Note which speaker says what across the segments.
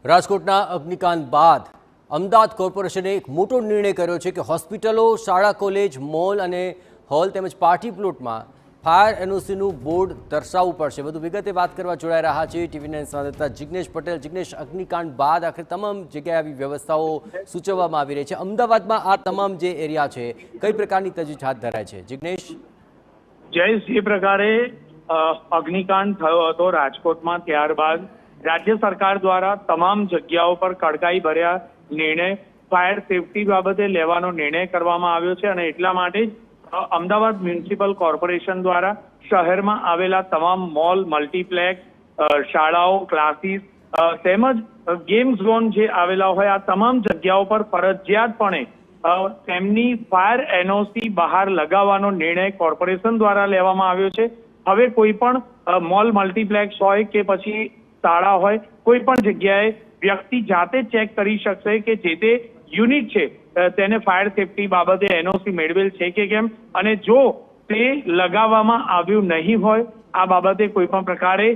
Speaker 1: રાજકોટના અગ્નિકાંડ બાદ અમદાવાદ કોર્પોરેશને એક મોટો નિર્ણય કર્યો છે કે હોસ્પિટલો, શાળા, કોલેજ, મોલ અને હોલ તેમજ પાર્ટી પ્લોટમાં ફાયર એનઓસીનું બોર્ડ દર્શાવવું પડશે। વધુ વિગતે વાત કરવા જોડાઈ રહ્યા છે TV9 સંવાદદાતા જિગ્નેશ પટેલ। જિગ્નેશ, અગ્નિકાંડ બાદ આખરે તમામ જગ્યાએ આવી વ્યવસ્થાઓ સૂચવવામાં આવી રહી છે। અમદાવાદમાં આ તમામ જે એરિયા છે કઈ પ્રકારની તજવીજ હાથ ધરાય છે? જિગ્નેશ,
Speaker 2: જયેશ, જે પ્રકારે અગ્નિકાંડ થયો હતો રાજકોટમાં, ત્યારબાદ રાજ્ય સરકાર દ્વારા તમામ જગ્યાઓ પર કડકાઈ ભર્યા નિર્ણય ફાયર સેફટી બાબતે લેવાનો નિર્ણય કરવામાં આવ્યો છે અને એટલા માટે જ અમદાવાદ મ્યુનિસિપલ કોર્પોરેશન દ્વારા શહેરમાં આવેલા તમામ મોલ, મલ્ટીપ્લેક્સ, શાળાઓ, ક્લાસીસ તેમજ ગેમ ઝોન જે આવેલા હોય આ તમામ જગ્યાઓ પર ફરજિયાતપણે તેમની ફાયર એનઓસી બહાર લગાવવાનો નિર્ણય કોર્પોરેશન દ્વારા લેવામાં આવ્યો છે। હવે કોઈ પણ મોલ, મલ્ટીપ્લેક્સ હોય કે પછી શાળા હોય, કોઈ પણ જગ્યાએ વ્યક્તિ જાતે ચેક કરી શકશે કે જે તે યુનિટ છે તેને ફાયર સેફટી બાબતે એનઓસી મેળવેલ છે કે કેમ, અને જો તે લગાવવામાં આવ્યું નહીં હોય, આ બાબતે કોઈ પણ પ્રકારે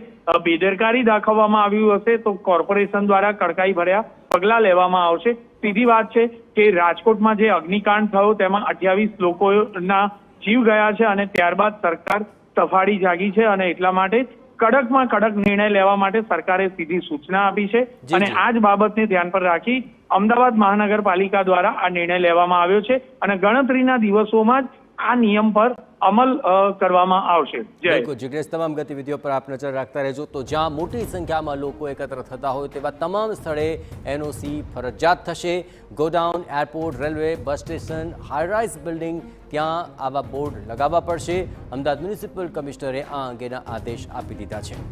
Speaker 2: બેદરકારી દાખવવામાં આવ્યું હશે તો કોર્પોરેશન દ્વારા કડકાઈ ભર્યા પગલાં લેવામાં આવશે। સીધી વાત છે કે રાજકોટમાં જે અગ્નિકાંડ થયો તેમાં 28 લોકોના જીવ ગયા છે અને ત્યારબાદ સરકાર સફાળી જાગી છે અને એટલા માટે કડકમાં કડક નિર્ણય લેવા માટે સરકારે સીધી સૂચના આપી છે અને આ જ બાબતને ધ્યાન પર રાખી અમદાવાદ મહાનગરપાલિકા દ્વારા આ નિર્ણય લેવામાં આવ્યો છે અને ગણતરીના દિવસોમાં જ આ નિયમ પર અમલ કરવામાં આવશે।
Speaker 1: બિલકુલ જિગ્નેશ, તમામ ગતિવિધિઓ પર આપ નજર રાખતા રહેજો। તો જ્યાં મોટી સંખ્યામાં લોકો એકત્ર થતા હોય તેવા તમામ સ્થળે એનઓસી ફરજિયાત થશે। Godown, airport, railway, bus station, high-rise building, ત્યાં આવા બોર્ડ લગાવવા પડશે। અમદાવાદ મ્યુનિસિપલ કમિશનરે આ અંગેના આદેશ આપી દીધા છે।